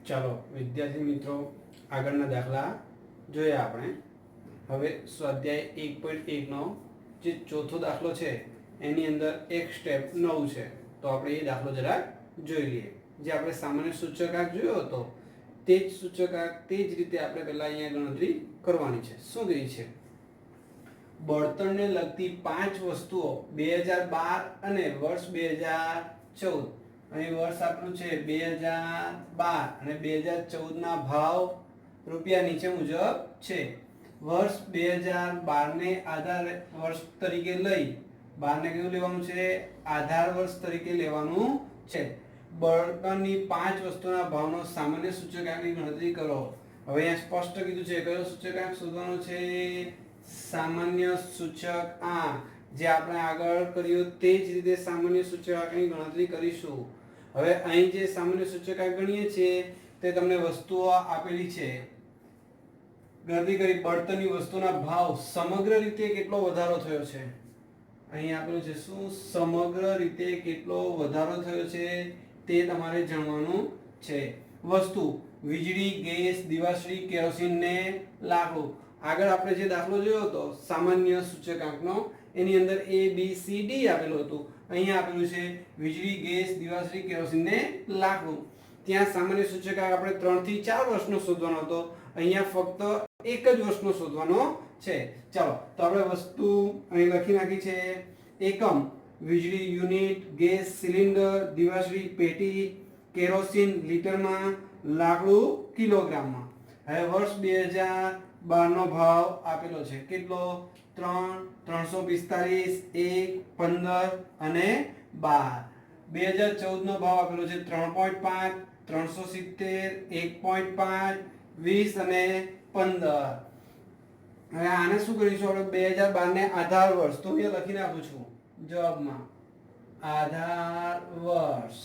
ચાલો વિદ્યાર્થી મિત્રો, આગળના દાખલા જોઈએ આપણે. હવે સ્વાધ્યાય 1.1 નો જે ચોથો દાખલો છે એની અંદર એક સ્ટેપ નવું છે, તો આપણે એ દાખલો જરાક જોઈ લઈએ. જે આપણે સામાન્ય સૂચકાંક જોયો હતો તે જ સૂચકાંક તે જ રીતે આપણે પહેલા અહીંયા ગણતરી કરવાની છે. શું કહી છે? બળતણને લગતી 5 વસ્તુઓ 2012 અને વર્ષ 2014, અહીં વર્ષ આપણું છે 2012 અને 2014 ના ભાવ રૂપિયા નીચે મુજબ છે. વર્ષ 2012 ને આધાર વર્ષ તરીકે લઈ 12 ને કેવું લેવાનું છે? આધાર વર્ષ તરીકે લેવાનું છે. બળતણની 5 વસ્તુના ભાવનો સામાન્ય સૂચકાંકની ગણતરી કરો. હવે અહીંયા સ્પષ્ટ કીધું છે કયો સૂચકાંક શોધવાનો છે? સામાન્ય સૂચકાંક. જે આપણે આગળ કર્યું તે જ રીતે સામાન્ય સૂચકાંકની ગણતરી કરીશું. હવે અહીં જે સામાન્ય સૂચકાંક ગણીએ છીએ તે તમને વસ્તુઓ આપેલી છે. ગણતરી કરી બળતણની વસ્તુના ભાવ સમગ્ર રીતે કેટલો વધારો થયો છે. અહીં આપેલું છે શું? સમગ્ર રીતે કેટલો વધારો થયો છે તે તમારે જાણવાનું છે. વસ્તુ વીજળી, ગેસ, દિવાસળી, કેરોસીન ને લાકડું. આગળ આપણે જે દાખલો જોયો હતો સામાન્ય સૂચકાંકનો, એની અંદર A B C D આપેલું હતું. અહીંયા આપેલું છે વીજળી, ગેસ, દિવાસળી, કેરોસીન ને લાકડું. ત્યાં સામાન્ય સૂચકાંક આપણે 3 થી 4 વર્ષનો શોધવાનો હતો. અહીંયા ફક્ત એક જ વર્ષનો શોધવાનો છે. ચાલો તો આપણે વસ્તુ અહીં લખી નાખી છે. એકમ વીજળી યુનિટ, ગેસ સિલિન્ડર, દિવાસળી પેટી, કેરોસીન લીટરમાં, લાકડું કિલોગ્રામમાં. હવે વર્ષ 2012 નો ભાવ આપેલો છે. કેટલો? 3, 345, 1, 15 અને 12. 2014 નો ભાવ આપેલો છે 3.5, 370, 1.5, 20 અને 15. હવે આને શું કરીશું આપણે? 2012 ને આધાર વર્ષ તો અહીંયા લખી નાખું છું જવાબમાં. આધાર વર્ષ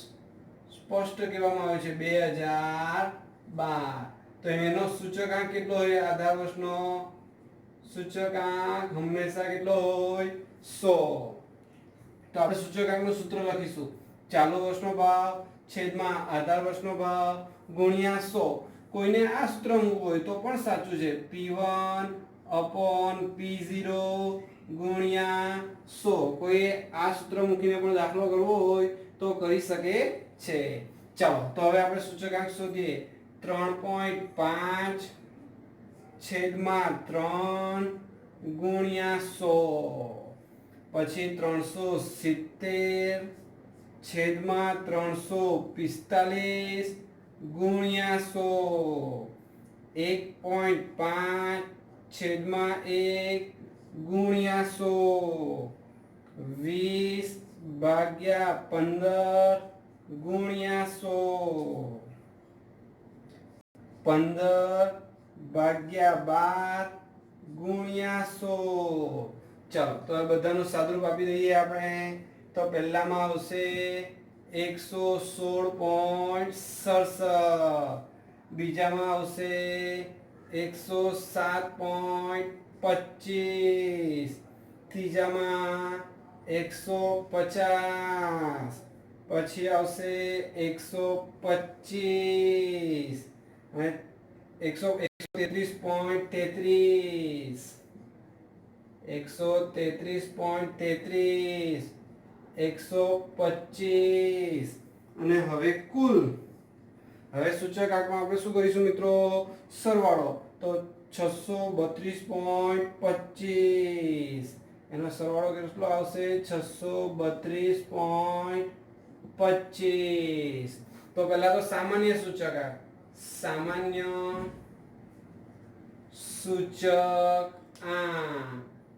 સ્પષ્ટ કહેવામાં આવે છે 2012. તો એનો સૂચકાંક કેટલો હોય? આધાર વર્ષનો સૂચકાંક હંમેશા કેટલો હોય? 100. તો આપણે સૂચકાંકનું સૂત્ર લખીશું. ચાલુ વર્ષનો ભાવ છેદમાં આધાર વર્ષનો ભાવ ગુણ્યા 100. કોઈને આ સૂત્ર મૂકવું હોય તો પણ સાચું છે. P1 upon P0 ગુણ્યા 100. કોઈ આ સૂત્ર મૂકીને પણ દાખલો કરવો હોય તો કરી શકે છે. ચાલો તો હવે આપણે સૂચકાંક શોધીએ. 3.5 છેદમાં 3 ગુણ્યા 100. પછી 370 છેદમાં 345 ગુણ્યા 100. 1.5 છેદમાં 1 ગુણ્યા 100. 20 ભાગ્યા 15 ગુણ્યા 100. 15 ભાગ્યા 12 ગુણ્યા 100. ચાલો તો બધાનું સાદુરૂપ આપી દઈએ આપણે. તો પહેલામાં આવશે 116.67, બીજામાં આવશે 107.25, ત્રીજામાં 150, પછી આવશે 125 અને 133.33, 133.33, 125 અને હવે કુલ. હવે સૂચકાંકમાં આપણે શું કરીશું મિત્રો? સરવાળો. તો 632.25 એનો સરવાળો કેટલો આવશે? 632.25. તો પહેલા તો સામાન્ય સૂચકાંક. સામાન્ય સૂચકાંક.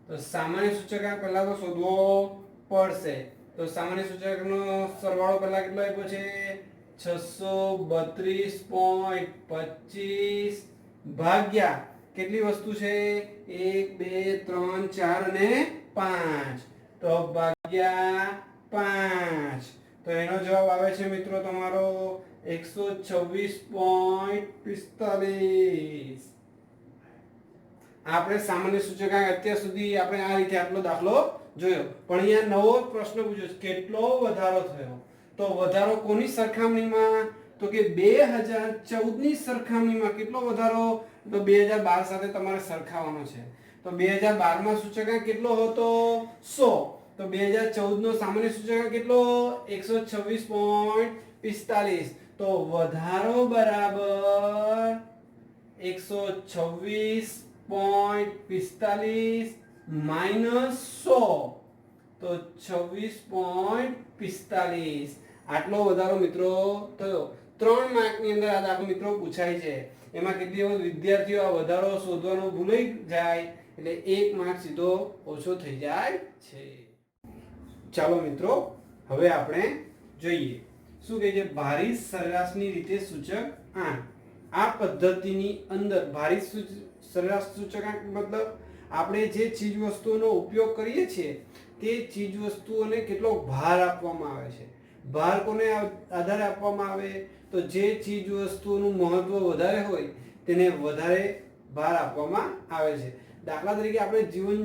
તો સામાન્ય સૂચકાંક પહેલા તો શોધવો પડશે. તો સામાન્ય સૂચકાંકનો સરવાળો પહેલા કેટલો આપ્યો છે? 632.25 ભાગ્યા કેટલી વસ્તુ છે? 1, 2, 3, 4 અને 5. તો ભાગ્યા 5. તો એનો જવાબ આવે છે મિત્રો તમારો 126.45. આપણે સામાન્ય સૂચકાંક અત્યાર સુધી આપણે આ રીતે આટલો દાખલો જોયો. પણ અહીંયા નવો પ્રશ્ન પૂછ્યો છે, કેટલો વધારો થયો? તો વધારો કોની સરખામણીમાં? તો કે 2014 ની સરખામણીમાં કેટલો વધારો? તો 2012 સાથે તમારે સરખાવવાનો છે. તો 2012 માં સૂચકાંક કેટલો હતો? 100. તો 2014 નો સામાન્ય સૂચકાંક કેટલો? 126.45. તો વધારો બરાબર 126.45 માઈનસ 100, તો 26.45. આટલો વધારો મિત્રો થયો. 3 માર્કની અંદર આ દાખલો મિત્રો પૂછાય છે. એમાં કેટલી વખત વિદ્યાર્થીઓ આ વધારો શોધવાનું ભૂલી જાય એટલે 1 માર્ક સીધો ઓછો થઈ જાય છે. ચાલો મિત્રો, હવે આપણે જોઈએ શું કહે છે ભારિત સરેરાશની રીતે સૂચક આંક. આ પદ્ધતિની અંદર ભારિત સરેરાશ સૂચકાંક મતલબ આપણે જે ચીજ વસ્તુઓનો ઉપયોગ કરીએ છીએ તે ચીજ વસ્તુઓને કેટલો ભાર આપવામાં આવે છે. ભાર કોને આધારે આપવામાં આવે? તો જે ચીજ વસ્તુઓનું મહત્વ વધારે હોય તેને વધારે ભાર આપવામાં આવે છે. દાખલા તરીકે આપણે જીવન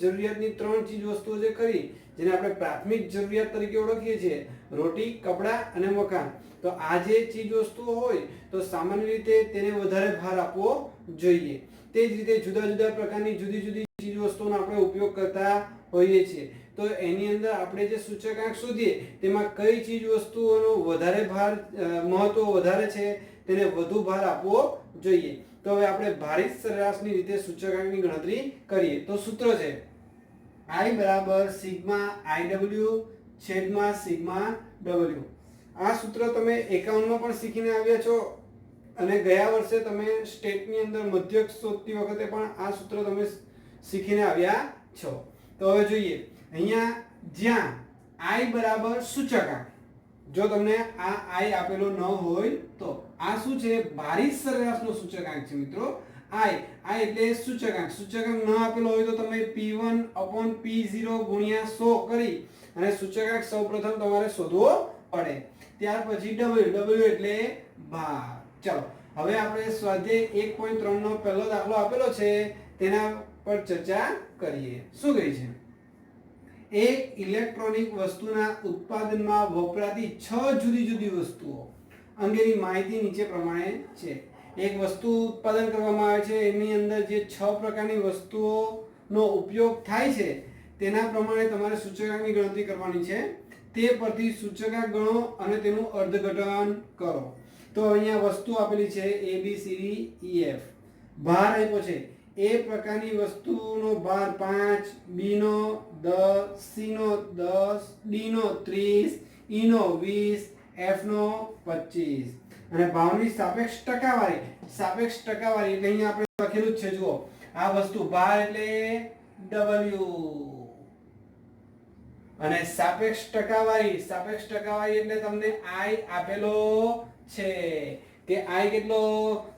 જરૂરિયાતની 3 ચીજ વસ્તુઓ જે કરી જેને આપણે પ્રાથમિક જરૂરિયાત તરીકે ઓળખીએ છીએ, રોટી, કપડાં અને મકાન. તો આ જે ચીજ વસ્તુઓ હોય તો સામાન્ય રીતે તેને વધારે ભાર આપવો જોઈએ. તે જ રીતે જુદા જુદા પ્રકારની જુદી જુદી ચીજ વસ્તુઓનો આપણે ઉપયોગ કરતા હોઈએ છીએ. તો એની અંદર આપણે જે સૂચકાંક શોધીએ તેમાં કઈ ચીજ વસ્તુઓનો વધારે ભાર મહત્વ વધારે છે તેને વધુ ભાર આપવો જોઈએ. તો હવે આપણે ભારિત સરેરાશની રીતે સૂચકાંકની ગણતરી કરીએ. તો સૂત્ર છે I બરાબર સિગ્મા IW છેદમાં સિગ્મા W. આ સૂત્ર તમે 51 માં પણ શીખીને આવ્યા છો અને ગયા વર્ષે તમે સ્ટેટની અંદર મધ્યક શોધતી વખતે પણ આ સૂત્ર તમે શીખીને આવ્યા છો. તો હવે જોઈએ અહીંયા જ્યાં I બરાબર સૂચકાંક, જો તમને આ I આપેલો ન હોય તો આ શું છે? ભારિત સરેરાશનો સૂચકાંક છે મિત્રો. I એટલે સૂચકાંક. સૂચકાંક ન આપેલો હોય તો તમે P1/P0 ગુણ્યા 100 કરી અને સૂચકાંક સૌપ્રથમ તમારે શોધવો પડે. ત્યાર પછી W એટલે ભાર. ચાલો હવે આપણે સ્વાધ્યાય 1.3 નો પહેલો દાખલો આપેલો છે તેના પર ચર્ચા કરીએ. શું કહે છે? એક ઇલેક્ટ્રોનિક વસ્તુના ઉત્પાદનમાં વપરાતી 6 જુદી જુદી વસ્તુઓ અંગેની માહિતી નીચે પ્રમાણે છે. એક વસ્તુ ઉત્પાદન કરવામાં આવે છે, એની અંદર જે 6 પ્રકારની વસ્તુઓનો ઉપયોગ થાય છે તેના પ્રમાણે તમારે સૂચકાંકની ગણતરી કરવાની છે. તે પરથી સૂચકાંક ગણો અને તેનું અર્થઘટન કરો. તો અહીંયા વસ્તુ આપેલી છે ABCDEF. ભાર આપ્યો છે. એ પ્રકારની વસ્તુનો ભાર 5, B નો 10, C નો 10, D નો 30, E નો 20, F નો 25. અને ભાવની સાપેક્ષ ટકાવારી. સાપેક્ષ ટકાવારી એટલે અહીંયા આપણે લખેલું જ છે જુઓ. આ વસ્તુ ભાર એટલે W અને સાપેક્ષ ટકાવારી એટલે તમને I આપેલો છે કે I કેટલો?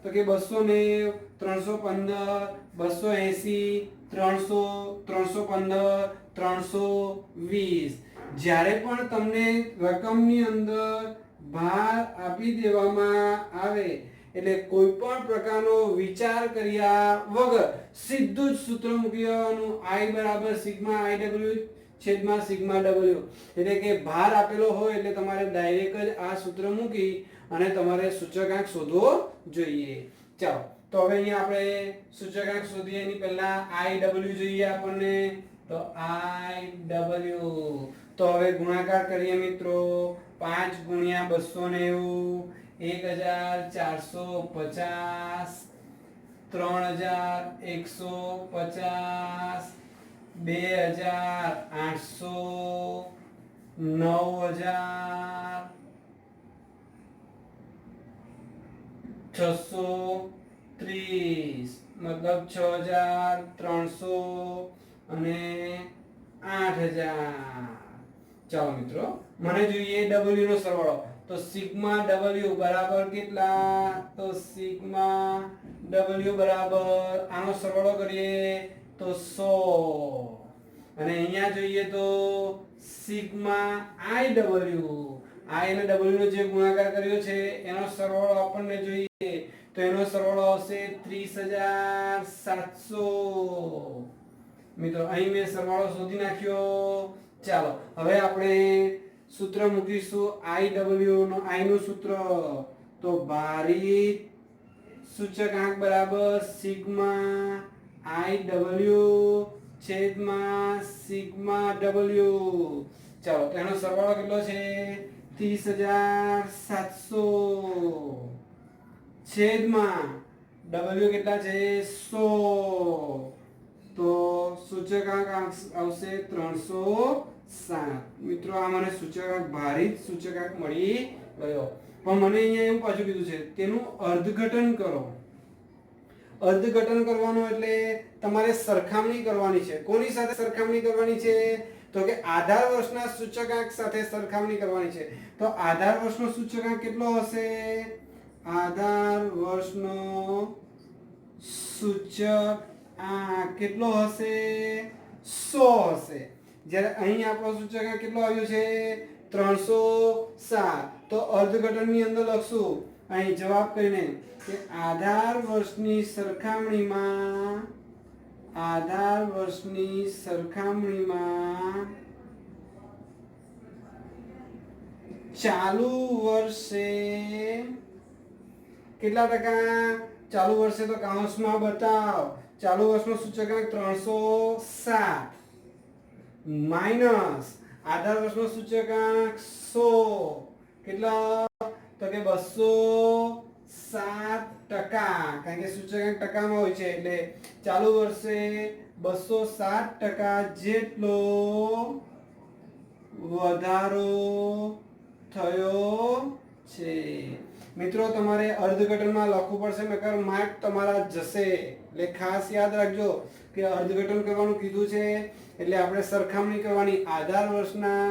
તો કે 290, 315, 280, 300, 315, 320. જ્યારે પણ તમને રકમની અંદર ભાર આપી દેવામાં આવે એટલે કોઈ પણ પ્રકારનો વિચાર કર્યા વગર સીધું જ સૂત્ર મૂકી દેવાનું. I બરાબર સિગ્મા IW છેદમાં સિગ્મા W. એટલે કે ભાર આપેલો હોય એટલે તમારે ડાયરેક્ટ જ આ સૂત્ર મૂકી અને તમારે સૂચકાંક શોધવો જોઈએ. ચાલો તો હવે અહીંયા આપણે સૂચકાંક શોધીએ એની પહેલા IW જોઈએ આપણને. તો IW તો હવે ગુણાકાર કરીએ મિત્રો. 5 ગુણ્યા 290 1450, 3150, 2800, 9000, 630 મતલબ 6300 અને 8000. ચાલો મિત્રો, મને જોઈએ W નો સરવાળો. તો સિગ્મા W બરાબર કેટલા? તો સિગ્મા W બરાબર આનો સરવાળો કરીએ તો 100. અને અહીંયા જોઈએ તો સિગ્મા IW, I અને W નો જે ગુણાકાર કર્યો છે એનો સરવાળો આપણને જોઈએ તો એનો સરવાળો આવશે 30700. મિત્રો અહીં મેં સરવાળો શોધી નાખ્યો. ચાલો હવે આપણે સૂત્ર મૂકીશું IW નો I નું સૂત્ર તો ભારિત સૂચકાંક બરાબર સિગ્મા IW છેદમાં સિગ્મા W. ચાલો એનો સરવાળો કેટલો છે 30,700 છેદમાં W કેટલા છે 100 તો સૂચકાંક આવશે 307. મિત્રો આ મને સૂચકાંક ભારિત સૂચકાંક મળી ગયો. પણ મને અહીંયા એવું પાછું કીધું છે તેનું અર્થઘટન કરો. અર્થઘટન કરવાનું એટલે તમારે સરખામણી કરવાની છે. કોની સાથે સરખામણી કરવાની છે? તો કે આધાર વર્ષના સૂચકાંક સાથે સરખામણી કરવાની છે. તો આધાર વર્ષનો સૂચકાંક કેટલો હશે? આધાર વર્ષનો સૂચકાંક કેટલો હશે? 100 હશે. જ્યારે અહીં આપણો સૂચકાંક કેટલો આવ્યો છે? 307. તો અર્થઘટનની અંદર લખશું અહીં જવાબ કરીને કે આધાર વર્ષની સરખામણીમાં ચાલુ વર્ષે કેટલા ટકા? ચાલુ વર્ષે તો કૌંસમાં બતાવ. ચાલુ વર્ષનો સૂચકાંક 307 માઈનસ આધાર વર્ષનો સૂચકાંક 100 કેટલા? તો કે 207%. કારણ કે સૂચકાંક ટકામાં હોય છે એટલે ચાલુ વર્ષે 207% જેટલો વધારો થયો છે. મિત્રો તમારે અર્થઘટનમાં લખવું પડશે નકર માર્ક તમારા જશે. એટલે ખાસ યાદ રાખજો કે અર્થઘટન કરવાનું કીધું છે એટલે આપણે સરખામણી કરવાની. આધાર વર્ષના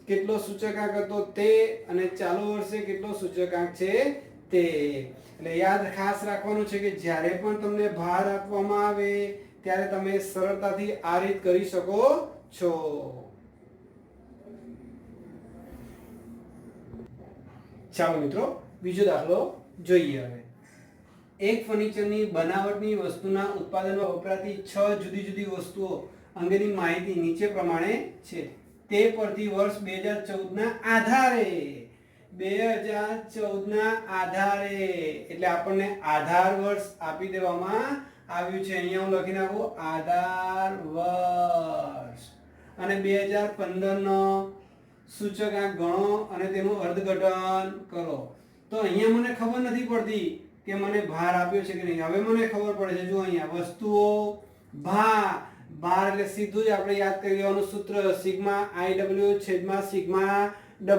કેટલો સૂચકાંક હતો તે અને ચાલુ વર્ષે કેટલો સૂચકાંક છે તે. એટલે યાદ ખાસ રાખવાનું છે કે જ્યારે પણ તમને ભાર આપવામાં આવે ત્યારે તમે સરળતાથી આ રીત કરી શકો છો. ચાલો મિત્રો બીજો દાખલો જોઈએ. હવે એક ફર્નિચરની બનાવટની વસ્તુના ઉત્પાદનમાં વપરાતી 6 જુદી જુદી વસ્તુઓ અંગેની માહિતી નીચે પ્રમાણે છે. તે પરથી વર્ષ 2014 ના આધારે એટલે આપણને આધાર વર્ષ આપી દેવામાં આવ્યું છે. અહીંયા હું લખી નાખું આધાર વર્ષ અને 2015 નો સૂચકાંક ગણો અને તેનું અર્થઘટન કરો. તો અહીંયા મને ખબર નથી પડતી કે મને ભાર આપ્યો છે કે નહીં. હવે મને ખબર પડે છે. જો અહીંયા વસ્તુઓ ભાર એટલે સીધું જ આપણે યાદ કરી લેવાનું સૂત્ર સિગ્મા IW છેદમાં સિગ્મા W.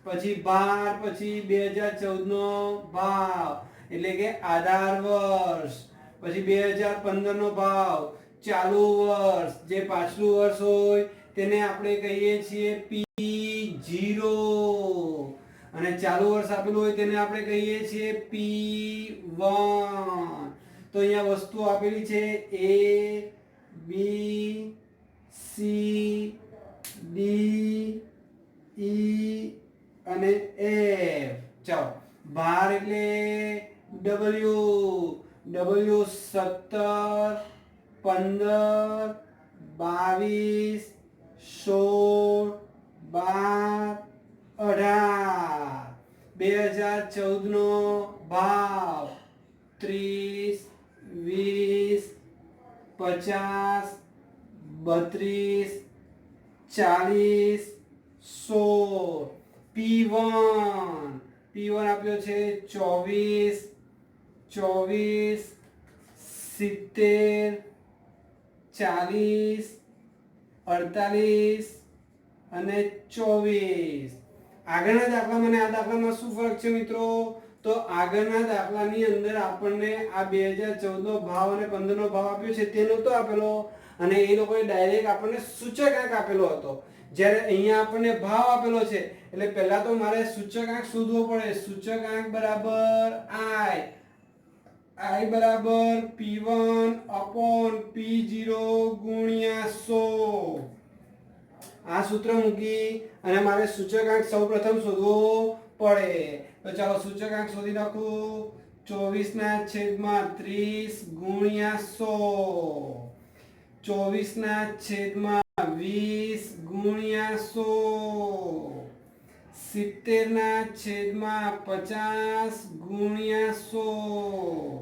પછી ભાર પછી 2014 નો ભાવ એટલે કે આધાર વર્ષ. પછી 2015 નો ભાવ ચાલુ વર્ષ. જે પાછલું વર્ષ હોય તેને આપણે કહીએ છીએ P0 અને ચાલુ વર્ષ આપેલું હોય તેને આપણે કહીએ છીએ P1. તો અહીંયા વસ્તુ આપેલી છે A B C D E અને F. ચાલો ભાર એટલે W 17 15 22 16 12 18. 2014 નો ભાવ 30 20 50 32 40 16. P1 આપ્યો છે 24 70 40 48 અને 24. આગળના દાખલામાં અને આ દાખલામાં શું ફરક છે મિત્રો? તો આગળના દાખલાની અંદર આપણને આ 2014 નો ભાવ અને 15 નો ભાવ આપ્યો છે તે નહોતો આપેલો અને એ લોકોએ ડાયરેક્ટ આપણને સૂચકાંક આપેલો હતો. જ્યારે અહીંયા આપણને ભાવ આપેલો છે એટલે પહેલા તો મારે સૂચકાંક શોધવો પડે. સૂચકાંક બરાબર I બરાબર P1 upon P0 ગુણ્યા 100. આ સૂત્ર મૂકી અને મારે સૂચકાંક સૌપ્રથમ શોધવો પડે. તો ચાલો સૂચકાંક શોધી નાખું. 24/30 ગુણ્યા 100. 24/20 20 ગુણ્યા 100, 70/50 ગુણ્યા 100,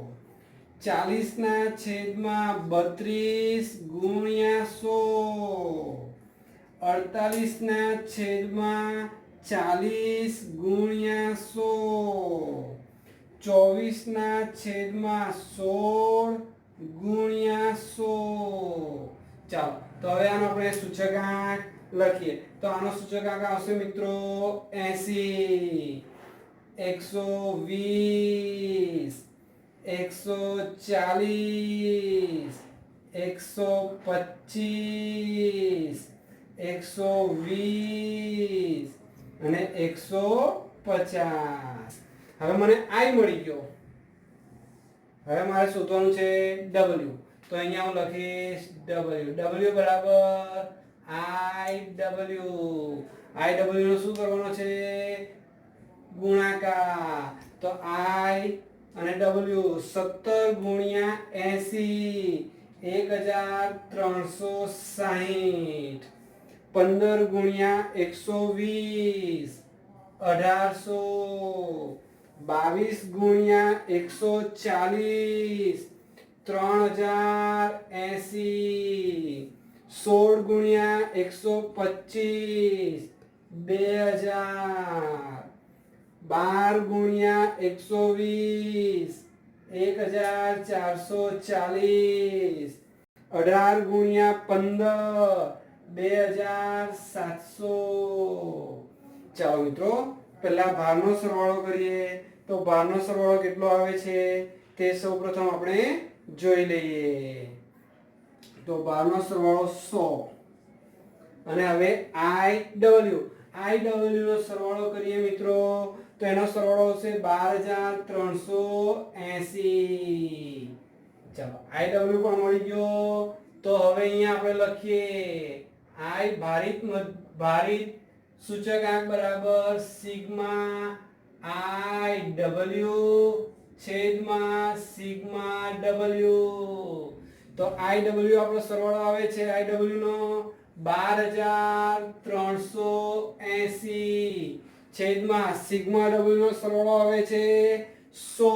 40/32 ગુણ્યા 100, 48/40 ગુણ્યા 100, 24/16 ગુણ્યા 100. ચાલો તો હવે આનો આપણે સૂચકાંક લખીએ. તો આનો સૂચકાંક આવશે મિત્રો 80, 120, 140, 125, 120 અને 150. હવે મને I મળી ગયો. હવે મારે શોધવાનું છે W. તો અહીંયા હું લખીશ W બરાબર IW. IW નો શું કરવાનો છે? ગુણાકાર. તો I અને W 17 ગુણ્યા 80 1360, 15 ગુણ્યા 120 1800, 22 ગુણ્યા 140 3080, 16 ગુણ્યા 125 2000, 12 ગુણ્યા 120 1440, 18 ગુણ્યા 15 2700. ચાલો મિત્રો પહેલા ભારનો સરવાળો કરીએ. તો ભારનો સરવાળો કેટલો આવે છે તે સૌપ્રથમ આપણે જોઈ લઈએ. તો ભારનો સરવાળો 100 અને હવે IW નો સરવાળો કરીએ મિત્રો. તો એનો સરવાળો આવશે 12380. ચાલો IW પણ મળી ગયો. તો હવે અહીંયા આપણે લખીએ I ભારિત સૂચકાંક બરાબર સિગ્મા IW છેદમાં સિગ્મા W. તો IW આપણો સરવાળો આવે છે IW નો 12380 છેદમાં સિગ્મા W નો સરવાળો આવે છે 100.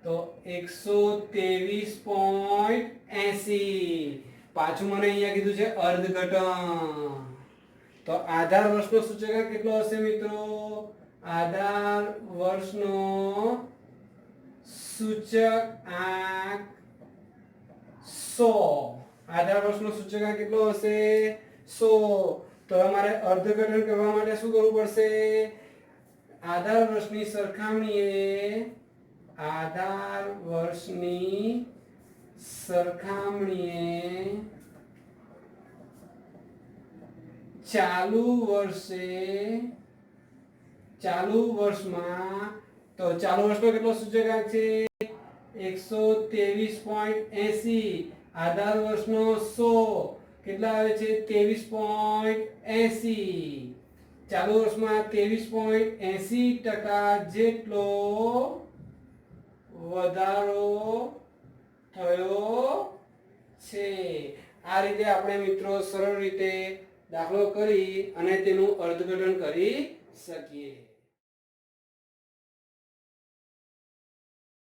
તો 123.80. પાછું મને અહીંયા કીધું છે અર્ધઘટન. તો આધાર વર્ષનો સૂચકાંક કેટલો હશે મિત્રો? આધાર વર્ષનો સૂચકાંક 100. આધાર વર્ષનો સૂચકાંક કેટલો હશે? 100. તો અમારે અર્ધઘટન કરવા માટે શું કરવું પડશે? આધાર વર્ષની સરખામણીએ ચાલુ વર્ષમાં તો ચાલુ વર્ષનો કેટલો સૂચકાંક છે? 123.80. આધાર વર્ષનો 100 કેટલા આવે છે? 23.80. ચાલુ વર્ષમાં 23.80% જેટલો વધારો થયો છે. આ રીતે આપણે મિત્રો સરળ રીતે દાખલો કરી અને તેનું અર્થઘટન કરી શકીએ.